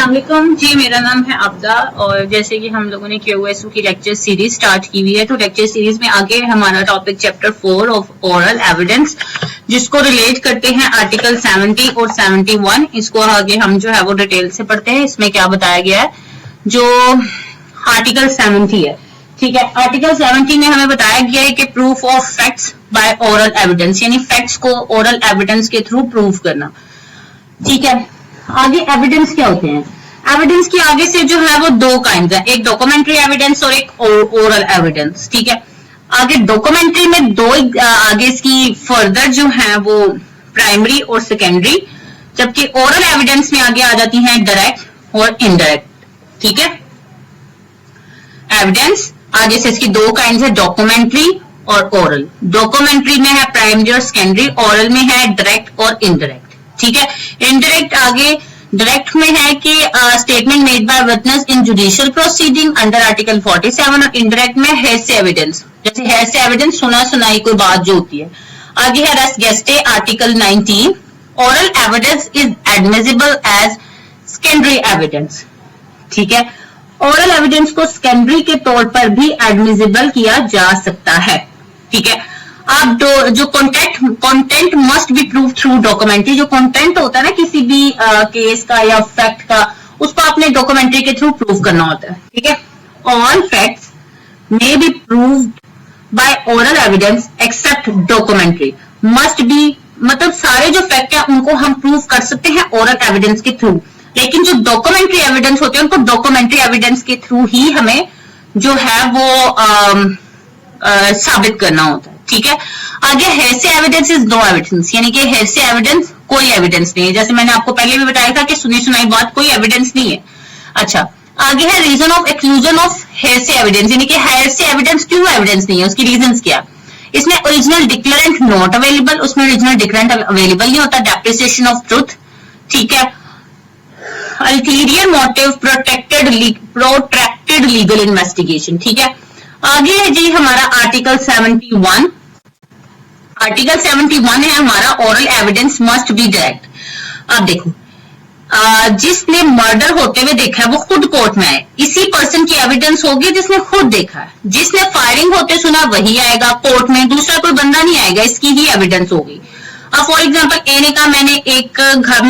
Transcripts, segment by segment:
अस्सलाम वालेकुम जी, मेरा नाम है अब्दा और जैसे कि हम लोगों ने QoS की लेक्चर सीरीज स्टार्ट की हुई है, तो लेक्चर सीरीज में आगे हमारा topic chapter 4 of oral evidence, जिसको रिलेट करते हैं आर्टिकल 70 और 71। इसको आगे हम जो है वो डिटेल से पढ़ते हैं। इसमें क्या बताया गया है, जो आर्टिकल 70 है, ठीक है। आर्टिकल 70 में हमें बताया गया है कि proof of facts bye oral evidence, यानी फैक्ट्स को ओरल एविडेंस के थ्रू प्रूव करना, ठीक है। आगे एविडेंस क्या होते हैं? एविडेंस की आगे से जो है वो दो काइंड है, एक डॉक्यूमेंट्री एविडेंस और एक ओरल एविडेंस, ठीक है। आगे डॉक्यूमेंट्री में दो आगे इसकी फर्दर जो है वो प्राइमरी और सेकेंडरी, जबकि ओरल एविडेंस में आगे आ जाती हैं डायरेक्ट और इनडायरेक्ट, ठीक है। एविडेंस आगे से इसकी दो काइंड है, डॉक्यूमेंट्री और ओरल। डॉक्यूमेंट्री में है प्राइमरी और सेकेंडरी, ओरल में है डायरेक्ट और इनडायरेक्ट, ठीक है। इनडायरेक्ट आगे डायरेक्ट में है कि statement made by witness in judicial proceeding under article 47, और इनडायरेक्ट में हेयरसे एविडेंस, जैसे हेयरसे एविडेंस सुना सुनाई कोई बात जो होती है। आगे है res gestae article 19, oral evidence is admissible as secondary evidence, ठीक है। ओरल एविडेंस को सेकेंडरी के तौर पर भी एडमिसिबल किया जा सकता है, ठीक है। अब जो content must be prove through documentary, जो कंटेंट होता है ना किसी भी केस का या फैक्ट का, उसको आपने डॉक्यूमेंट्री के थ्रू प्रूव करना होता है, ठीक है। All facts may be proved by oral evidence except documentary must be, मतलब सारे जो फैक्ट है उनको हम प्रूव कर सकते हैं ओरल एविडेंस के थ्रू, लेकिन जो डॉक्यूमेंट्री एविडेंस होते हैं उनको डॉक्यूमेंट्री एविडेंस के थ्रू ही हमें जो है वो साबित करना होता है, ठीक है। आगे हेयरसे एविडेंस इज नो एविडेंस, यानी कि हेयरसे एविडेंस कोई एविडेंस नहीं है, जैसे मैंने आपको पहले भी बताया था कि सुनी सुनाई बात कोई एविडेंस नहीं है। अच्छा, आगे है reason of exclusion of hearsay evidence, यानी कि हेयरसे एविडेंस क्यों एविडेंस नहीं है, उसकी रीजंस क्या। इसमें ओरिजिनल डिक्लेरेंट नॉट अवेलेबल, उसमें ओरिजिनल डिक्लेरेंट अवेलेबल नहीं होता, डेप्रिसिएशन ऑफ ट्रुथ, ठीक है। Ulterior motive protracted legal investigation, ठीक है। आगे है जी हमारा आर्टिकल 71। आर्टिकल 71 है हमारा oral evidence must be direct. अब देखो, जिसने मर्डर होते हुए देखा है वो खुद कोर्ट में आए, इसी पर्सन की एविडेंस होगी जिसने खुद देखा है। जिसने फायरिंग होते सुना वही आएगा कोर्ट में, दूसरा कोई बंदा नहीं आएगा, इसकी ही एविडेंस होगी। अब फॉर एग्जांपल ए ने कहा मैंने एक घर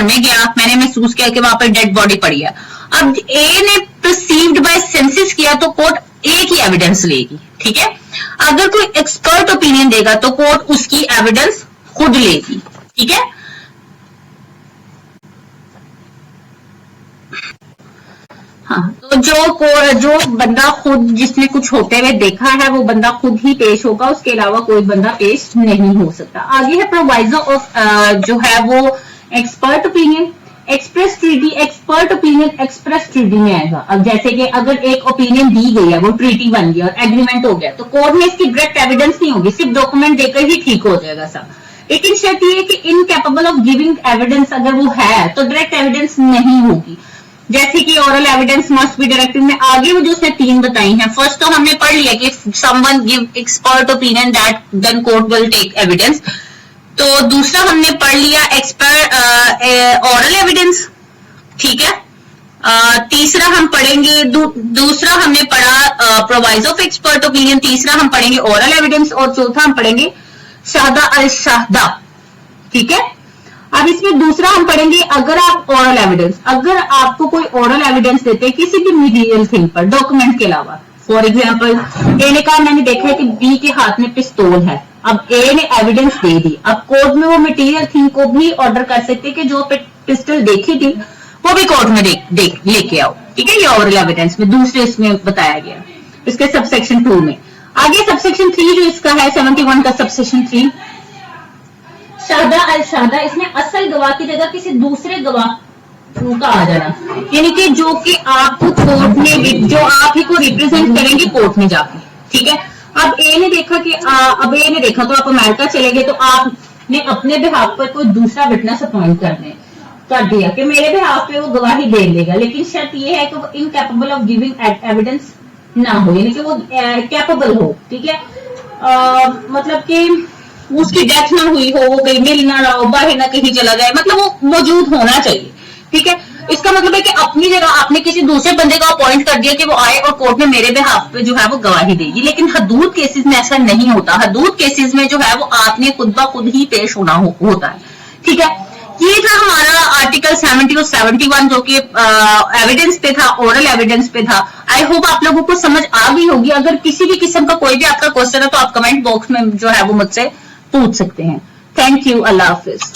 में गया, मैंने महसूस किया कि वहां पर डेड बॉडी पड़ी है। अब ए ने परसीव्ड बाय सेंसेस किया तो कोर्ट एक ही एविडेंस लेगी, ठीक है। अगर कोई एक्सपर्ट ओपिनियन देगा तो कोर्ट उसकी एविडेंस खुद लेगी, ठीक है। हाँ, तो जो बंदा खुद जिसने कुछ होते हुए देखा है वो बंदा खुद ही पेश होगा, उसके अलावा कोई बंदा पेश नहीं हो सकता। आगे है प्रोवाइजो ऑफ जो है वो expert opinion, express treaty. Expert opinion express treaty में आएगा। अब जैसे कि अगर एक ओपिनियन दी गई है, वो ट्रीटी बन गया और एग्रीमेंट हो गया, तो कोर्ट में इसकी डायरेक्ट एविडेंस नहीं होगी, सिर्फ डॉक्यूमेंट देकर ही ठीक हो जाएगा सब। लेकिन शर्त ये है कि इनकैपेबल ऑफ गिविंग एविडेंस अगर वो है तो डायरेक्ट एविडेंस नहीं होगी, जैसे कि oral evidence must be direct में आगे वो जो उसने तीन बताई हैं। फर्स्ट तो हमने पढ़ लिया कि someone give expert opinion that then court will take evidence. तो दूसरा हमने पढ़ लिया ओरल एविडेंस, ठीक है। तीसरा हम पढ़ेंगे, दूसरा हमने पढ़ा प्रोवाइजो ऑफ एक्सपर्ट ओपिनियन, तीसरा हम पढ़ेंगे ओरल एविडेंस, और चौथा हम पढ़ेंगे शाहदा अल शाहदा, ठीक है। अब इसमें दूसरा हम पढ़ेंगे अगर आप ओरल एविडेंस, अगर आपको कोई ओरल एविडेंस देते हैं किसी भी मटेरियल थिंग पर डॉक्यूमेंट के अलावा। फॉर एग्जांपल ए ने कहा मैंने देखा है कि बी के हाथ में पिस्तौल है, अब ए ने एविडेंस दे दी, अब कोर्ट में वो मटेरियल थिंग को भी ऑर्डर कर सकते कि जो पिस्टल देखी थी वो भी कोर्ट में लेके आओ, ठीक है। ये ओरल एविडेंस में दूसरे इसमें बताया गया, इसके सबसेक्शन 2 में। आगे सबसेक्शन 3 जो इसका है 71 का सबसेक्शन 3, शाहदा अल शाहदा, इसमें असल गवाह की जगह किसी दूसरे गवाह का आ जाना, यानी कि जो कि आपको कोर्ट में, जो आप ही को रिप्रेजेंट करेंगे कोर्ट में जाके, ठीक है। अब ए ने देखा कि अब ए ने देखा तो आप अमेरिका चले गए, तो आपने अपने बिहाफ पर कोई दूसरा विटनेस अपॉइंट कर दिया कि मेरे बिहाफ पे वो गवाही दे लेगा, लेकिन शर्त ये है कि वो इनकैपेबल ऑफ गिविंग एविडेंस ना हो, यानी कि वो कैपेबल हो, ठीक है। मतलब कि उसकी डेथ ना हुई हो, वो कहीं मिल ना रहा हो, बाहर ना कहीं चला जाए, मतलब वो मौजूद होना चाहिए, ठीक है। इसका मतलब है कि अपनी जगह आपने किसी दूसरे बंदे का अपॉइंट कर दिया कि वो आए और कोर्ट में मेरे बिहाफ पे जो है वो गवाही देगी, लेकिन हदूद केसेस में ऐसा नहीं होता। हदूद केसेस में जो है वो आपने खुद ब खुद ही पेश होना होता है। ठीक है, ये था हमारा आर्टिकल 70 और 71 जो कि एविडेंस पे था, ओरल एविडेंस पे था। आई होप आप लोगों को समझ आ गई होगी। अगर किसी भी किस्म का कोई भी आपका क्वेश्चन है तो आप कमेंट बॉक्स में जो है वो मुझसे पूछ सकते हैं। Thank you, Allah Hafiz.